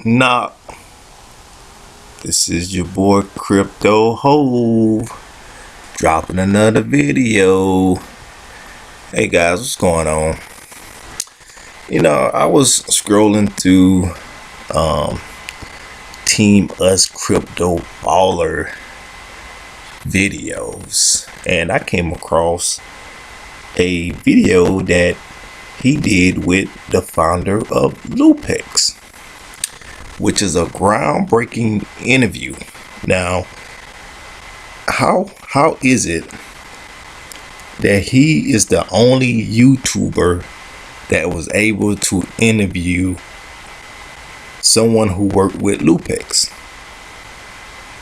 Knock. This is your boy C-Hov dropping another video. Hey guys, what's going on? I was scrolling through Team Us Crypto Baller videos, and I came across a video that he did with the founder of Loopx, which is a groundbreaking interview. Now, how is it that he is the only YouTuber that was able to interview someone who worked with Loopx?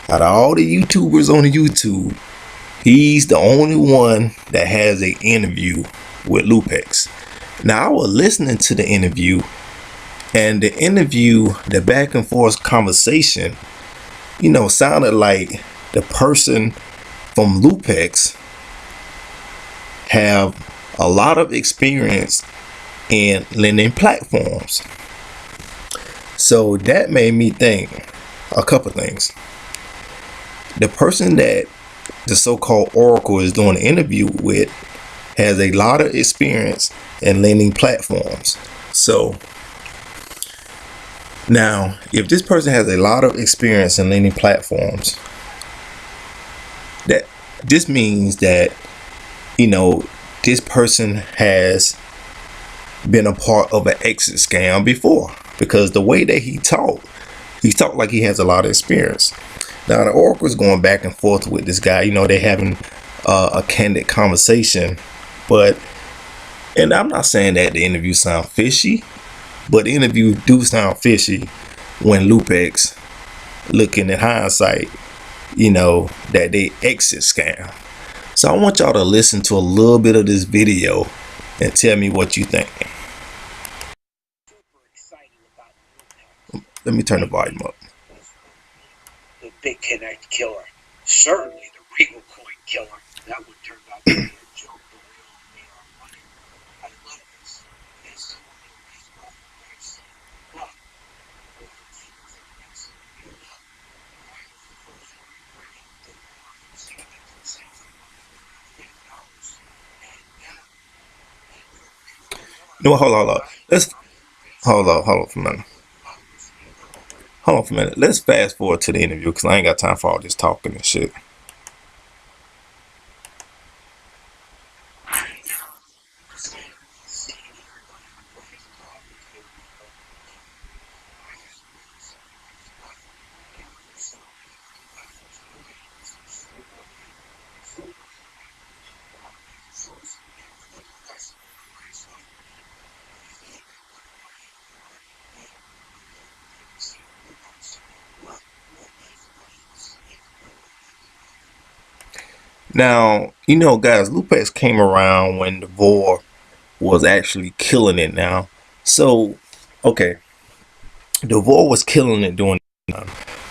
Out of all the YouTubers on the YouTube, he's the only one that has an interview with Loopx. Now, I was listening to the interview, and the back and forth conversation, sounded like the person from Loopx have a lot of experience in lending platforms. So that made me think a couple things. The person that the so-called Oracle is doing the interview with has a lot of experience in lending platforms. So now, if this person has a lot of experience in lending platforms, that this means that this person has been a part of an exit scam before, because the way that he talked like he has a lot of experience. Now, the Oracle is going back and forth with this guy. They're having a candid conversation, and I'm not saying that the interview sounds fishy, but the interview do sound fishy when Loopx, looking at hindsight, that they exit scam. So I want y'all to listen to a little bit of this video and tell me what you think. Let me turn the volume up. The Big Connect killer, certainly the Regal coin killer. That one turned out to be a joke. The real made our money. I love this. This is one of No, hold on. Let's hold on for a minute. Hold on for a minute. Let's fast forward to the interview, because I ain't got time for all this talking and shit. Now, guys, Loopx came around when the Vor was actually killing it now. So, okay, the Vor was killing it during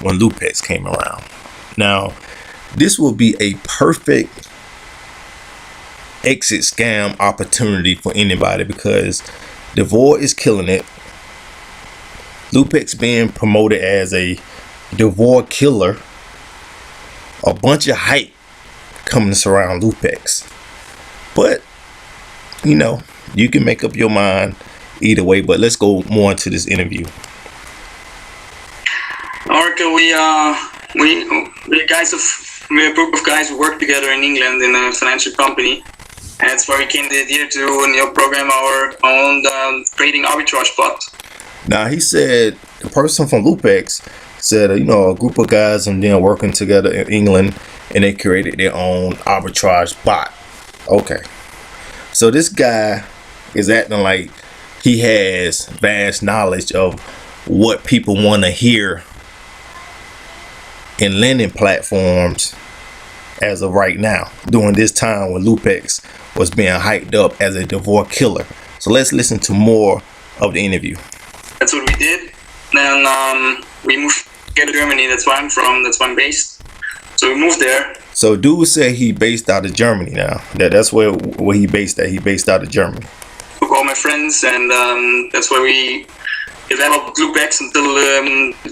when Loopx came around. Now, this will be a perfect exit scam opportunity for anybody, because the Vor is killing it. Loopx being promoted as a Vor killer. A bunch of hype coming to surround Loopx. But you can make up your mind either way. But let's go more into this interview. Oracle, we're a group of guys who work together in England in a financial company. And that's where we came to the idea to program our own trading arbitrage bot. Now, he said the person from Loopx said a group of guys and then working together in England, and they created their own arbitrage bot. Okay, so this guy is acting like he has vast knowledge of what people want to hear in lending platforms as of right now, during this time when Loopx was being hyped up as a Vor killer. So let's listen to more of the interview. That's what we did. Then we moved to Germany. That's where I'm from. That's where I'm based. So we moved there. So dude said he based out of Germany now. That's where he based at. He based out of Germany. Took all my friends, and that's where we developed Loopx until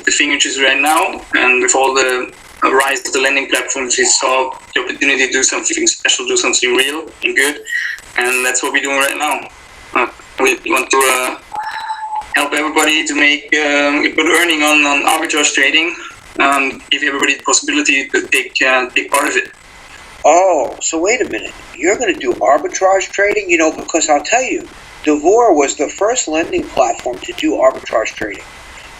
the signatures right now, and with all the rise of the lending platforms, we saw the opportunity to do something special, do something real and good, and that's what we're doing right now. We want to help everybody to make a good earning on arbitrage trading, give everybody the possibility to take part of it. Oh, so wait a minute. You're going to do arbitrage trading? You know, because I'll tell you, Devor was the first lending platform to do arbitrage trading.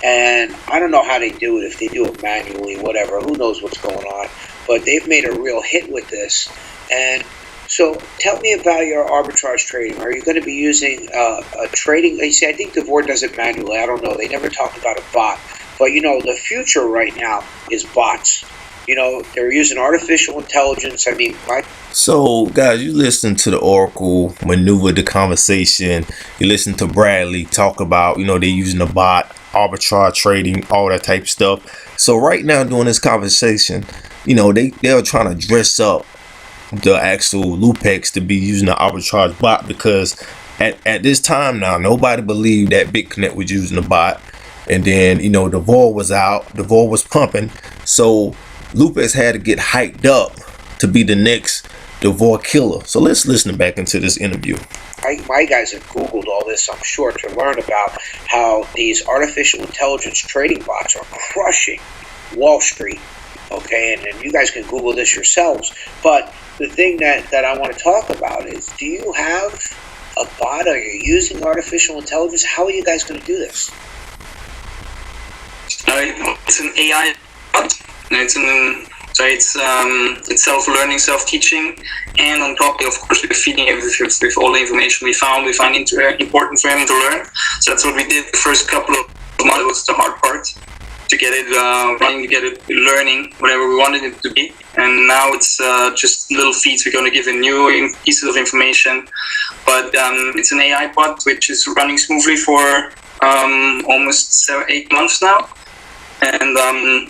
And I don't know how they do it, if they do it manually, whatever. Who knows what's going on. But they've made a real hit with this. And so tell me about your arbitrage trading. Are you going to be using a trading? You see, I think Devor does it manually. I don't know. They never talked about a bot. But, you know, the future right now is bots. You know, they're using artificial intelligence. I mean, So, guys, you listen to the Oracle maneuver the conversation. You listen to Bradley talk about, you know, they're using a bot, arbitrage trading, all that type of stuff. So right now during this conversation, you know, they're trying to dress up the actual Loopx to be using the arbitrage bot, because at this time now, nobody believed that BitConnect was using the bot. And then, you know, Devor was out, Devor was pumping. So Loopx had to get hyped up to be the next Devor killer. So let's listen back into this interview. My guys have Googled all this, I'm sure, to learn about how these artificial intelligence trading bots are crushing Wall Street. Okay, and you guys can Google this yourselves. But the thing that I want to talk about is, do you have a bot? Are you using artificial intelligence? How are you guys going to do this? It's an AI bot. It's self-learning, self-teaching, and on top, of course, we're feeding it with all the information we find important for him to learn. So that's what we did the first couple of months. Was the hard part, to get it running, to get it learning whatever we wanted it to be. And now it's just little feeds. We're going to give it new pieces of information. But it's an AI bot which is running smoothly for almost 8 months now. And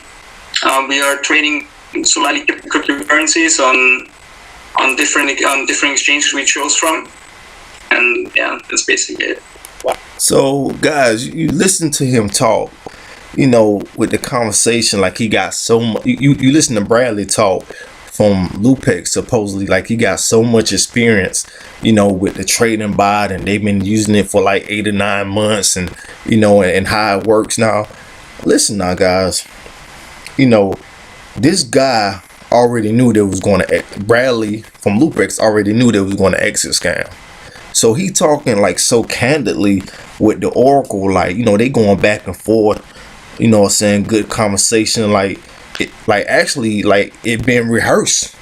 we are trading slightly cryptocurrencies on different exchanges we chose from, and yeah, that's basically it. So guys, you listen to him talk, you know, with the conversation, like he got so much. You listen to Bradley talk from Loopx, supposedly like he got so much experience, you know, with the trading bot, and they've been using it for like 8 or 9 months, and you know, and how it works now. Listen now, guys. You know, this guy already knew there was going to, Bradley from Loopx already knew there was going to exit scam. So he talking like so candidly with the Oracle, like, you know, they going back and forth, you know what I'm saying, good conversation, like actually like it been rehearsed,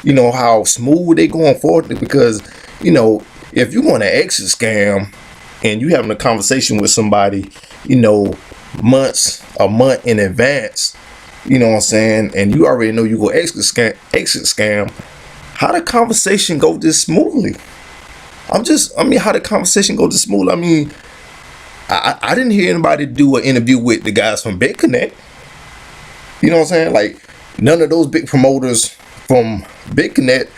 you know, how smooth they going forward, because, you know, if you want to exit scam and you having a conversation with somebody, you know, a month in advance, you know what I'm saying, and you already know you go exit scam, how the conversation go this smoothly? How the conversation go this smoothly? I mean, I didn't hear anybody do an interview with the guys from BitConnect. You know what I'm saying? Like, none of those big promoters from BitConnect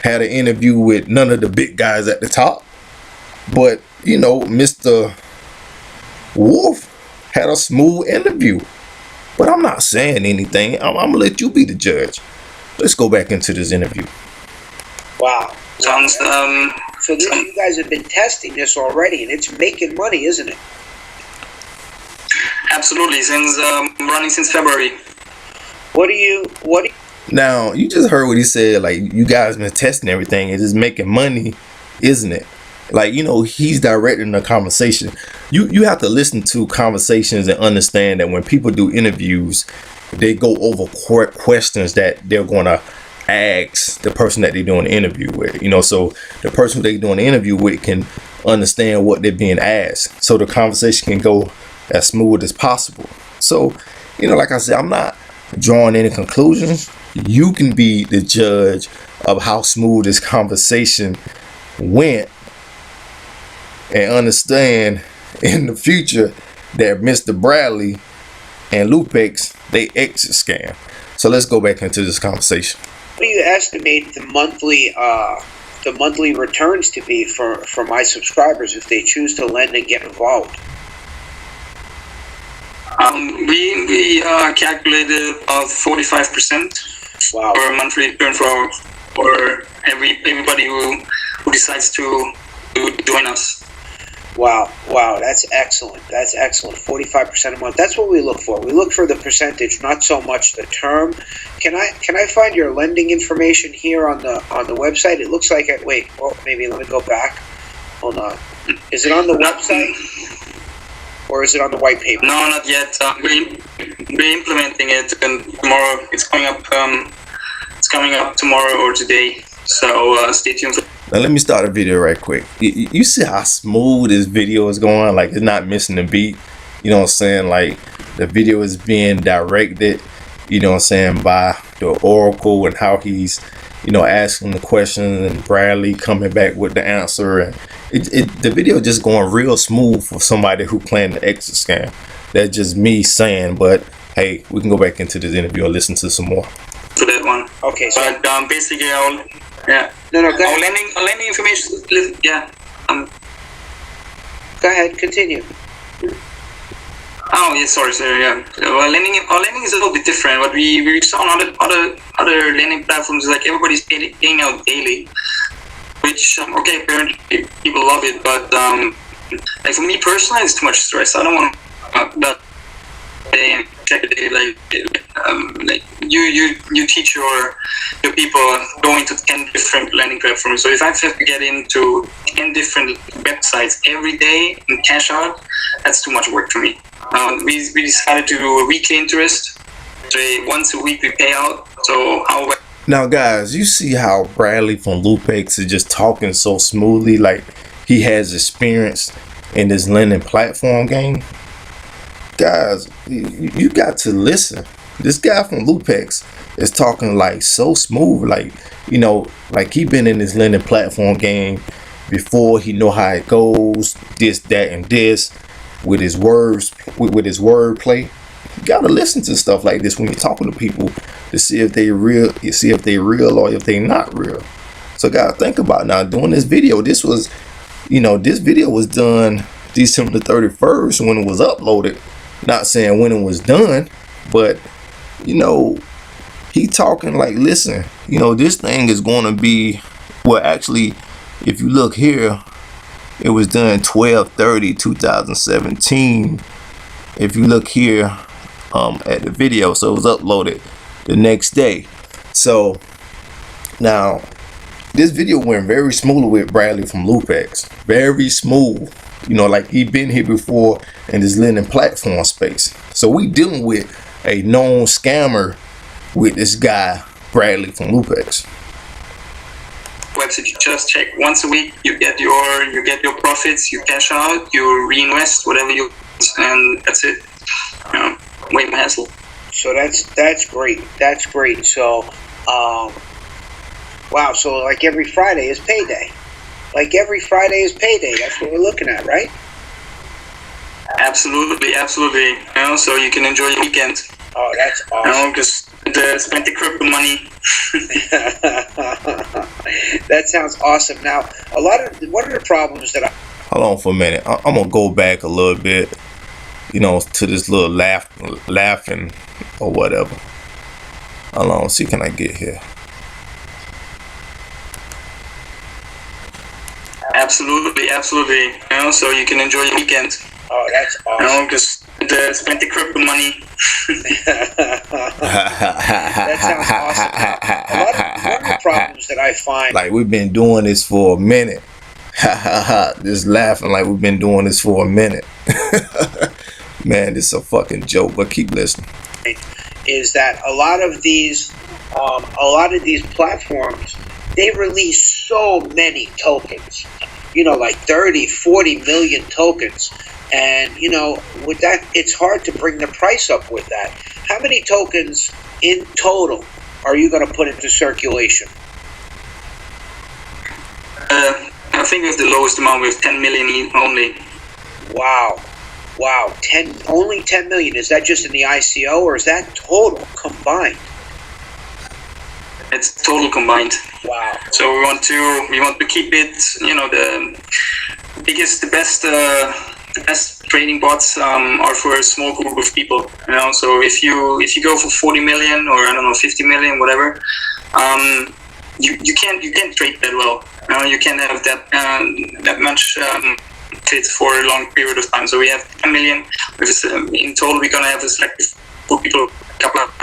had an interview with none of the big guys at the top. But, you know, Mr. Wolf had a smooth interview. But I'm not saying anything. I'm going to let you be the judge. Let's go back into this interview. Wow. Sounds, so you guys have been testing this already, and it's making money, isn't it? Absolutely. Since running since February. What do you Now, you just heard what he said. Like, you guys been testing everything. It is making money, isn't it? Like, you know, he's directing the conversation. You have to listen to conversations and understand that when people do interviews, they go over questions that they're going to ask the person that they're doing the interview with. You know, so the person they're doing the interview with can understand what they're being asked, so the conversation can go as smooth as possible. So, you know, like I said, I'm not drawing any conclusions. You can be the judge of how smooth this conversation went, and understand in the future that Mr. Bradley and Loopx, they exit scam. So let's go back into this conversation. What do you estimate the monthly returns to be for my subscribers if they choose to lend and get involved? We calculated about 45% Wow. for a monthly return for everybody who decides to join us. Wow, that's excellent. 45% a month. That's what we look for. We look for the percentage, not so much the term. Can I find your lending information here on the website? It looks like maybe let me go back. Hold on. Is it on the website? Or is it on the white paper? No, not yet. We're implementing it, and tomorrow it's coming up. It's coming up tomorrow or today. So stay tuned. Now let me start a video right quick. You see how smooth this video is going? Like, it's not missing a beat. You know what I'm saying? Like, the video is being directed, you know what I'm saying, by the Oracle, and how he's, you know, asking the questions, and Bradley coming back with the answer. And the video just going real smooth for somebody who planned the exit scam. That's just me saying, but hey, we can go back into this interview and listen to some more. For that one. Okay, so but basically, yeah. No, go Our ahead. lending information. Yeah. Go ahead, continue. Oh yeah, sorry. Yeah. Well, our lending is a little bit different. What we saw on other lending platforms is like everybody's paying out daily, which okay, apparently people love it, but like for me personally, it's too much stress. I don't want that. Check it, like you teach your people going to 10 different lending platforms. So if I have to get into 10 different websites every day and cash out, that's too much work for me. We decided to do a weekly interest. So once a week we pay out. So how? Now guys, you see how Bradley from Loopx is just talking so smoothly, like he has experience in this lending platform game. Guys, you got to listen. This guy from Loopx is talking like so smooth, like, you know, like he been in this lending platform game before. He know how it goes, this, that, and this, with his words, with his wordplay. You gotta listen to stuff like this when you're talking to people to see if they real, you see if they real or if they not real. So guys, think about now doing this video. This was, you know, this video was done December 31st when it was uploaded. Not saying when it was done, but you know, he talking like, listen, you know, this thing is going to be, well, actually, if you look here, it was done 12/30/2017. If you look here at the video, so it was uploaded the next day. So now this video went very smooth with Bradley from Loopx, very smooth. You know, like he been here before in this lending platform space. So we dealing with a known scammer with this guy Bradley from Loopx. Website you just check once a week. You get your profits. You cash out. You reinvest whatever you, and that's it. Way more hassle. So that's great. That's great. So, wow. So like every Friday is payday. That's what we're looking at, right? Absolutely. You know, so you can enjoy your weekend. Oh, that's awesome. You know, just spend the crypto money. That sounds awesome. Now, one of the problems that Hold on for a minute. I'm gonna go back a little bit, you know, to this little laughing or whatever. Hold on, see, can I get here? Absolutely. You know, so you can enjoy your weekend. Oh, that's awesome. You know, just spend the crypto money. That sounds awesome. Now, one of the problems that I find, Like we've been doing this for a minute. Just laughing like we've been doing this for a minute. Man, this is a fucking joke, but keep listening. is that a lot of these platforms, they release so many tokens, you know, like 30, 40 million tokens. And, you know, with that, it's hard to bring the price up with that. How many tokens in total are you going to put into circulation? I think with the lowest amount, with 10 million only. Wow. Only 10 million. Is that just in the ICO, or is that total combined? It's total combined. Wow. So we want to keep it, you know, the biggest, the best trading bots are for a small group of people. You know, so if you go for 40 million or I don't know 50 million, whatever, you can't trade that well. You know, you can't have that much fit for a long period of time. So we have 10 million. In total, we're gonna have a selective for people.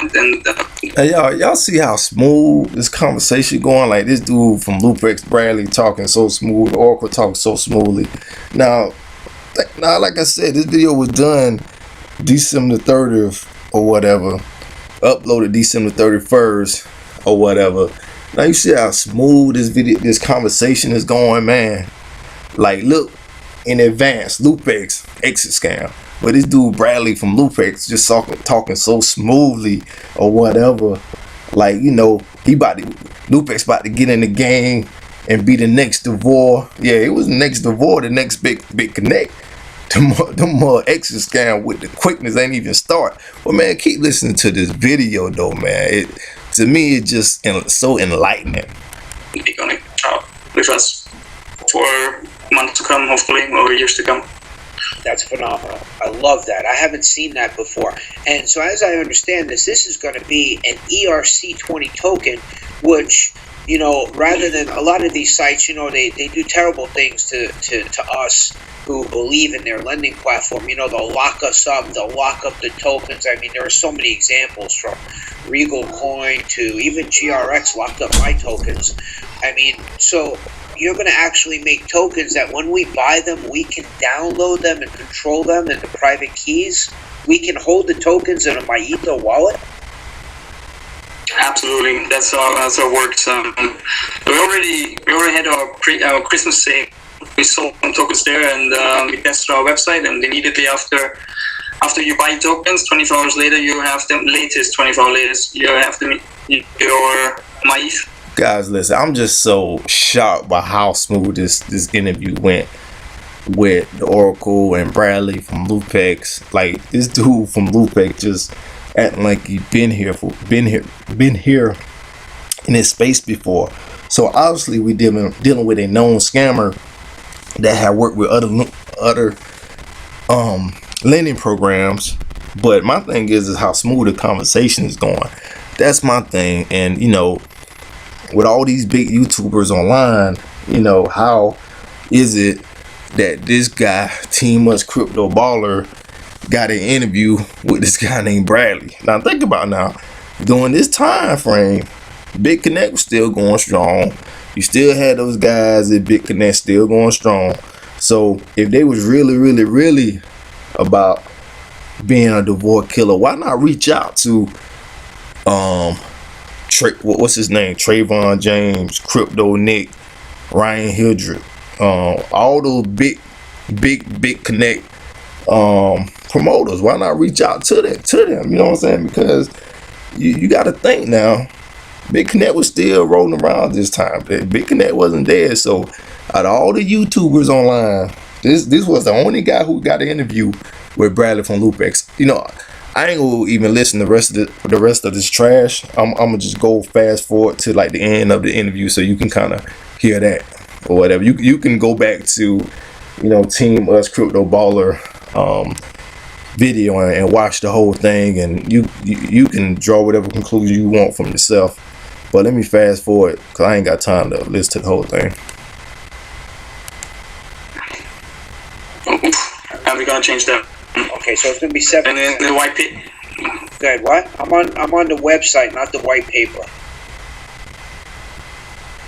And hey, y'all see how smooth this conversation going? Like this dude from Loopx, Bradley, talking so smooth, Oracle talking so smoothly. Now, like I said, this video was done December 30th or whatever, uploaded December 31st or whatever. Now you see how smooth this conversation is going, man. Like, look in advance, Loopx exit scam. But this dude Bradley from Loopx just talking so smoothly or whatever. Like, you know, Loopx about to get in the game and be the next DeVore. Yeah, it was the next DeVore, the next big connect. The more exit scam with the quickness ain't even start. But man, keep listening to this video though, man. To me, it's just so enlightening. You're gonna shop with us for months to come, hopefully, or years to come. That's phenomenal. I love that. I haven't seen that before. And so as I understand this is going to be an ERC20 token, which, you know, rather than a lot of these sites, you know, they do terrible things to us who believe in their lending platform. You know, they'll lock us up, they'll lock up the tokens. I mean, there are so many examples from Regal Coin to even GRX locked up my tokens. I mean, so you're going to actually make tokens that when we buy them, we can download them and control them in the private keys. We can hold the tokens in a MyEther wallet. Absolutely, that's how it works. We already had our Christmas sale. We sold some tokens there, and we tested our website. And immediately after you buy tokens, 24 hours later, you have them. Latest 24 hours later, you have them in your MyEther. Guys, listen, I'm just so shocked by how smooth this interview went with the Oracle and Bradley from Loopx. Like, this dude from Loopx just acting like he been here in his space before. So obviously we dealing with a known scammer that had worked with other lending programs. But my thing is how smooth the conversation is going. That's my thing. And you know, with all these big YouTubers online, you know, how is it that this guy, Team Us Crypto Baller, got an interview with this guy named Bradley? Now think about now, during this time frame, Big Connect was still going strong. You still had those guys at Big Connect still going strong. So if they was really about being a DeVore killer, why not reach out to what's his name? Trayvon James, Crypto Nick, Ryan Hildreth, all those big Connect promoters. Why not reach out to them? You know what I'm saying? Because you got to think now. Big Connect was still rolling around this time. Big Connect wasn't there. So out of all the YouTubers online, this was the only guy who got an interview with Bradley from Loopx. You know, I ain't gonna even listen to the rest of this trash. I'm gonna just go fast forward to like the end of the interview so you can kind of hear that or whatever. You can go back to, you know, Team Us Crypto Baller video and watch the whole thing, and you can draw whatever conclusion you want from yourself. But let me fast forward because I ain't got time to listen to the whole thing. How are we gonna change that? Okay, so it's gonna be 7. And then the white paper. Good. What? I'm on the website, not the white paper.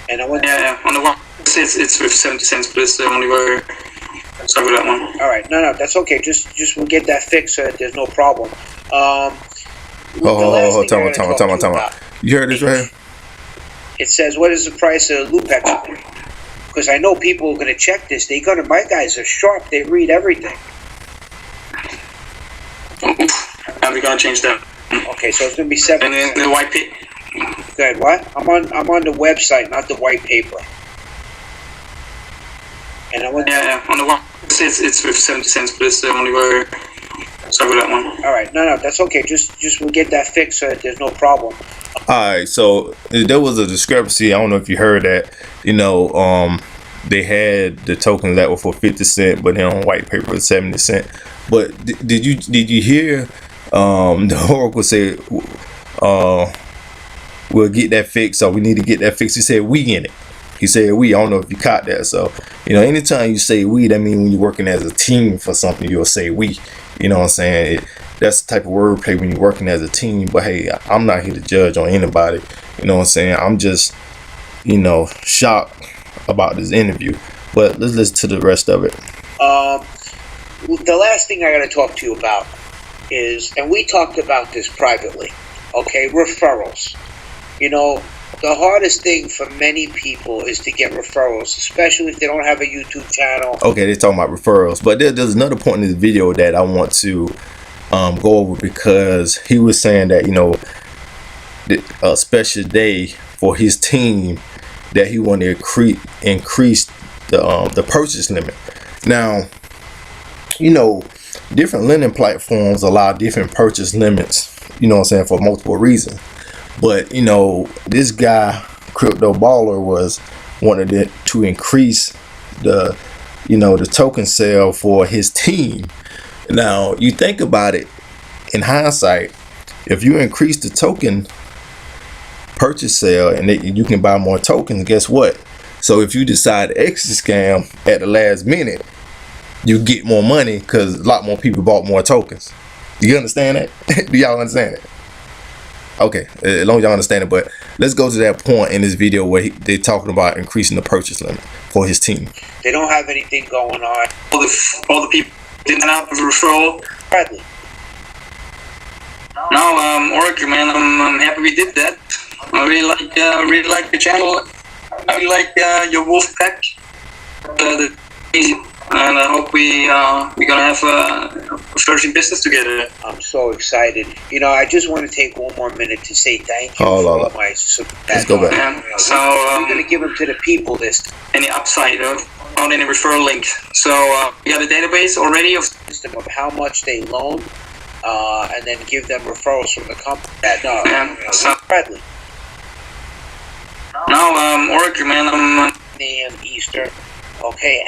And I went. Yeah. On the one, it's with 70 cents, but it's the only way. Sorry for that one. All right. No, that's okay. Just we'll get that fixed so that there's no problem. Time out. You heard this right here? It says, what is the price of Loopx? Because I know people are going to check this. My guys are sharp. They read everything. How are we gonna change that? Okay, so it's going to be 7. And then the white paper. Good. What? I'm on the website, not the white paper. And I went. Yeah. On the one, it's with 70 cents, but it's the only way. Sorry for that one. All right. No, that's okay. Just we'll get that fixed so that there's no problem. All right, so there was a discrepancy. I don't know if you heard that. You know, they had the tokens that were for 50 cent, but then on white paper it's 70 cent. But did you hear the Oracle say we'll get that fixed, or we need to get that fixed? He said we in it. He said we. I don't know if you caught that. So, you know, anytime you say we, that means when you're working as a team for something, you'll say we. You know what I'm saying? That's the type of wordplay when you're working as a team. But hey, I'm not here to judge on anybody. You know what I'm saying? I'm just, you know, shocked about this interview. But let's listen to the rest of it. The last thing I got to talk to you about is, and we talked about this privately, okay, referrals. You know, the hardest thing for many people is to get referrals, especially if they don't have a YouTube channel. Okay, they're talking about referrals. But there's another point in this video that I want to go over, because he was saying that, you know, a special day for his team, that he wanted to increase the purchase limit. Now, you know, different lending platforms allow different purchase limits, you know what I'm saying, for multiple reasons. But, you know, this guy, Crypto Baller, wanted to increase the, you know, the token sale for his team. Now, you think about it, in hindsight, if you increase the token purchase sale and you can buy more tokens, guess what? So if you decide to exit scam at the last minute, you get more money because a lot more people bought more tokens. Do you understand that? Do y'all understand it? Okay, as long as y'all understand it. But let's go to that point in this video where they're talking about increasing the purchase limit for his team. They don't have anything going on. All the people didn't have a referral. Bradley. No, Oracle, man, I'm happy we did that. I really like the channel. I really like your wolf pack. And I hope we're gonna have a flourishing business together. I'm so excited. You know, I just want to take one more minute to say thank you for all my support. Let's go back. So I'm gonna give them to the people this. Any upside on any referral link. So we got a database already of system of how much they loan, and then give them referrals from the company. So Bradley. No, Oracle, man, I'm a.m. Eastern. Okay,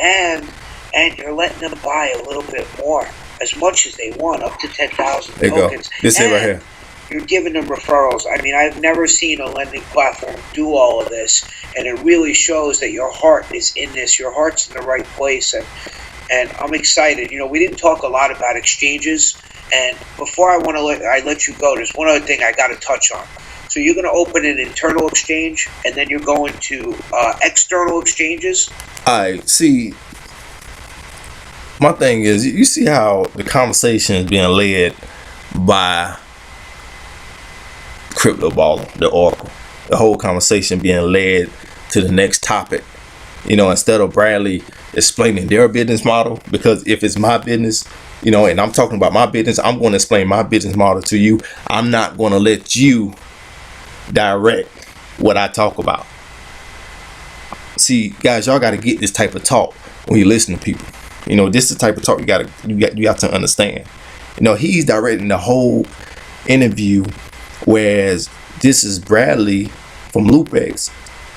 and you're letting them buy a little bit more, as much as they want, up to 10,000 tokens. This is right here. You're giving them referrals. I mean, I've never seen a lending platform do all of this, and it really shows that your heart is in this. Your heart's in the right place, and I'm excited. You know, we didn't talk a lot about exchanges, and before I let you go, there's one other thing I got to touch on. So you're going to open an internal exchange, and then you're going to external exchanges. I see. My thing is, you see how the conversation is being led by Crypto Baller, the Oracle. The whole conversation being led to the next topic. You know, instead of Bradley explaining their business model, because if it's my business, you know, and I'm talking about my business, I'm going to explain my business model to you. I'm not going to let you direct what I talk about. See, guys, y'all got to get this type of talk when you listen to people. You know, this is the type of talk you got to understand. You know, he's directing the whole interview, whereas this is Bradley from Loopx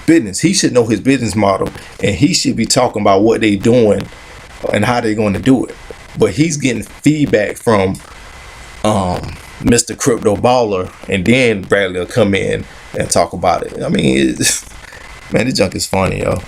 business. He should know his business model, and he should be talking about what they're doing and how they're going to do it. But he's getting feedback from Mr. Crypto Baller, and then Bradley will come in and talk about it. I mean, man, this junk is funny, yo.